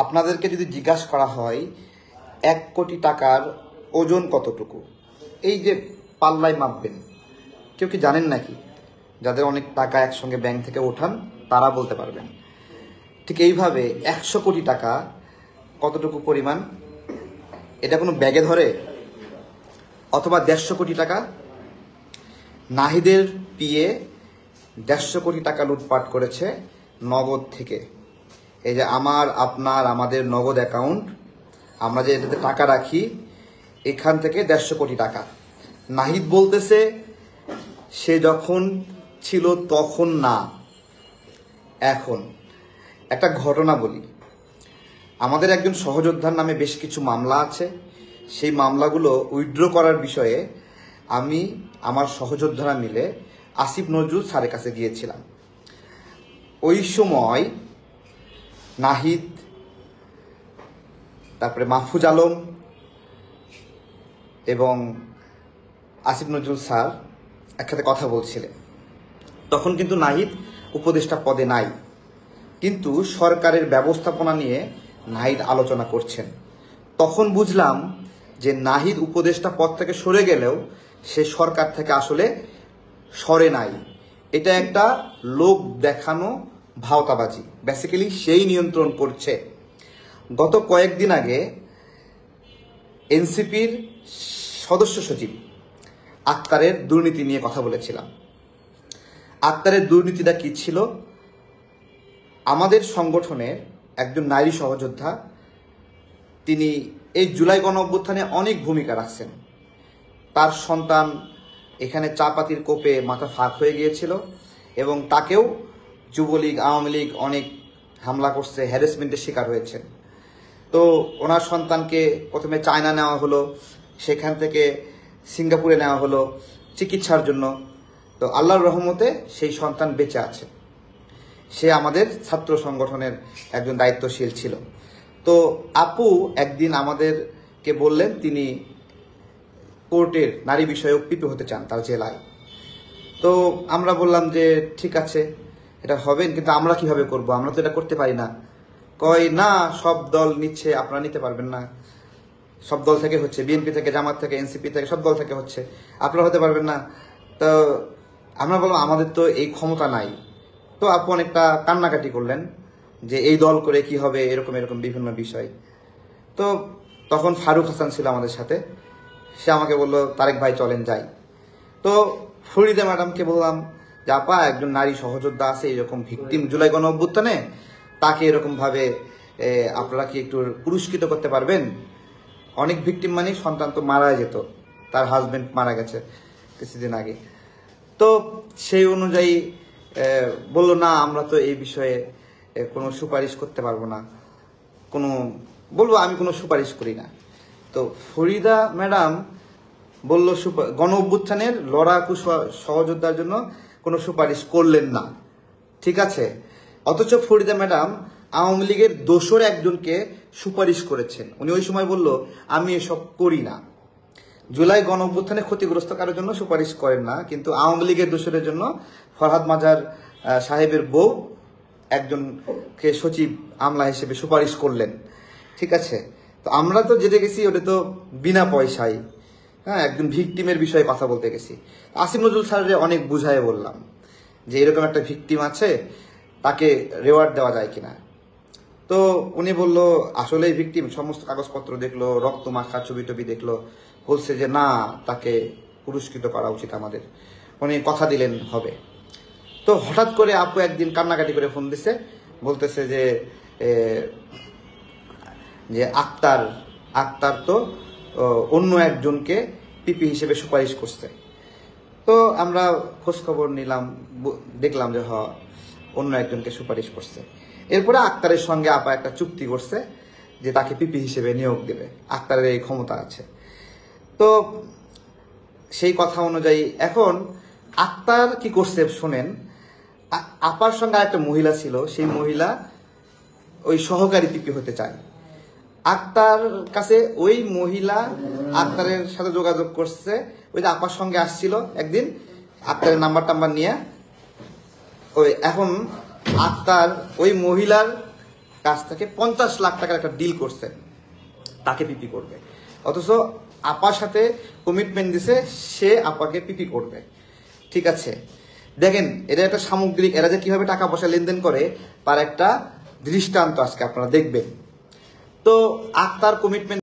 আপনাদেরকে যদি জিজ্ঞাসা করা হয় 1 কোটি টাকার ওজন কতটুকু, এই যে পাল্লায় মাপবেন, কেউ কি জানেন নাকি? যাদের অনেক টাকা একসঙ্গে ব্যাংক থেকে ওঠান তারা বলতে পারবেন। ঠিক এইভাবে 100 কোটি টাকা কতটুকু পরিমাণ, এটা কোনো ব্যাগে ধরে? অথবা 150 কোটি টাকা, নাহিদের পিএ 150 কোটি টাকা লুটপাট করেছে নগদ থেকে। এই যে আমাদের নগদ অ্যাকাউন্ট, আমরা যে এটাতে টাকা রাখি, এখান থেকে 150 কোটি টাকা। নাহিদ বলতেছে সে যখন ছিল তখন না, এখন। একটা ঘটনা বলি, আমাদের একজন সহযোদ্ধার নামে বেশ কিছু মামলা আছে। সেই মামলাগুলো উইথড্র করার বিষয়ে আমি আমার সহযোদ্ধারা মিলে আসিফ নজরুল স্যারের কাছে গিয়েছিলাম। ওই সময় নাহিদ, তারপরে মাহফুজ আলম এবং আসিফ নজরুল স্যার একসাথে কথা বলছিলেন। তখন কিন্তু নাহিদ উপদেষ্টা পদে নাই, কিন্তু সরকারের ব্যবস্থাপনা নিয়ে নাহিদ আলোচনা করছেন। তখন বুঝলাম যে নাহিদ উপদেষ্টা পদ থেকে সরে গেলেও সে সরকার থেকে আসলে সরে নাই। এটা একটা লোক দেখানো ভাওতাবাজি, বেসিক্যালি সেই নিয়ন্ত্রণ করছে। গত কয়েকদিন আগে এনসিপির সদস্য সচিব আক্তারের দুর্নীতি নিয়ে কথা বলেছিলাম। আক্তারের দুর্নীতিটা কি ছিল? আমাদের সংগঠনের একজন নারী সহযোদ্ধা, তিনি এই জুলাই গণঅভ্যুত্থানে অনেক ভূমিকা রাখছেন। তার সন্তান এখানে চাপাতির কোপে মাথা ফাঁক হয়ে গিয়েছিল এবং তাকেও যুবলীগ আওয়ামী লীগ অনেক হামলা করছে, হ্যারাসমেন্টের শিকার হয়েছেন। তো ওনার সন্তানকে প্রথমে চায়না নেওয়া হলো, সেখান থেকে সিঙ্গাপুরে নেওয়া হলো চিকিৎসার জন্য। তো আল্লাহর রহমতে সেই সন্তান বেঁচে আছে। সে আমাদের ছাত্র সংগঠনের একজন দায়িত্বশীল ছিল। তো আপু একদিন আমাদেরকে বললেন তিনি কোর্টের নারী বিষয়ক পিপি হতে চান তার জেলায়। তো আমরা বললাম যে ঠিক আছে, এটা হবেন, কিন্তু আমরা কিভাবে করব, আমরা তো এটা করতে পারি না। কয় না, সব দল নিচ্ছে, আপনারা নিতে পারবেন না। সব দল থেকে হচ্ছে, বিএনপি থেকে, জামাত থেকে, এনসিপি থেকে, সব দল থেকে হচ্ছে, আপনারা হতে পারবেন না। তো আমরা বললাম আমাদের তো এই ক্ষমতা নাই। তো আপু অনেকটা কান্নাকাটি করলেন যে এই দল করে কি হবে, এরকম এরকম বিভিন্ন বিষয়। তো তখন ফারুক হাসান ছিল আমাদের সাথে, সে আমাকে বলল তারেক ভাই চলেন যাই। তো ফরিদা ম্যাডামকে বললাম যে আপা একজন নারী সহযোদ্ধা আছে এরকম ভিকটিম জুলাই গণঅভ্যুত্থানে, তাকে এরকম ভাবে আপনারা কি একটু পুরস্কৃত করতে পারবেন? অনেক ভিকটিম মানে সন্তান তো মারা যেত, তার হাজবেন্ড মারা গেছে কিছুদিন আগে। তো সেই অনুযায়ী বললো না, আমরা তো এই বিষয়ে কোনো সুপারিশ করতে পারবো না, বলবো আমি কোনো সুপারিশ করি না। তো ফরিদা ম্যাডাম বলল গণ অভ্যুত্থানের লড়াকু সহযোদ্ধার জন্য কোনো সুপারিশ করলেন না, ঠিক আছে। অথচ ফরিদা ম্যাডাম আওয়ামী লীগের দোসর একজনকে সুপারিশ করেছেন। উনি ওই সময় বলল আমি এসব করি না, জুলাই গণ অভ্যুত্থানে ক্ষতিগ্রস্ত কারোর জন্য সুপারিশ করেন না, কিন্তু আওয়ামী লীগের দোসরের জন্য ফরহাদ মাজার সাহেবের বউ একজনকে সচিব আমলা হিসেবে সুপারিশ করলেন, ঠিক আছে। তো আমরা তো যেতে গেছি ওটা তো বিনা পয়সায়, হ্যাঁ, একজন ভিকটিমের বিষয়ে কথা বলতে গেছি। আসিফ নজরুল স্যারের অনেক বুঝায় বললাম যে এরকম একটা ভিকটিম আছে, তাকে রেওয়ার্ড দেওয়া যায় কিনা। তো উনি বলল আসলে ভিকটিম, সমস্ত কাগজপত্র দেখলো, রক্ত মাখা ছবি টবি দেখলো, বলছে যে না, তাকে পুরস্কৃত করা উচিত আমাদের। উনি কথা দিলেন হবে। তো হঠাৎ করে আপু একদিন কান্নাকাটি করে ফোন দিছে, বলতেছে যে আক্তার তো অন্য একজনকে পিপি হিসেবে সুপারিশ করছে। তো আমরা খোঁজখবর নিলাম, দেখলাম যে অন্য একজনকে সুপারিশ করছে। এরপরে আক্তারের সঙ্গে আপা একটা চুক্তি করছে যে তাকে পিপি হিসেবে নিয়োগ দেবে, আক্তারের এই ক্ষমতা আছে। তো সেই কথা অনুযায়ী এখন আক্তার কি করছে শোনেন। আপার সঙ্গে আরেকটা মহিলা ছিল, সেই মহিলা ওই সহকারী পিপি হতে চায়। আক্তার কাছে ওই মহিলা আক্তারের সাথে যোগাযোগ করছে, ওই যে আপার সঙ্গে আসছিল একদিন, আক্তারের নাম্বার নিয়ে। ওই এখন আক্তার ওই মহিলার কাছ থেকে 50 লাখ টাকার একটা ডিল করছে, তাকে পিপি করবে। অথচ আপার সাথে কমিটমেন্ট দিছে সে আপাকে পিপি করবে। ঠিক আছে, দেখেন এটা একটা সামগ্রিক, এরা যে কিভাবে টাকা পয়সা লেনদেন করে তার একটা দৃষ্টান্ত আজকে আপনারা দেখবেন। তো আক্তার কমিটমেন্ট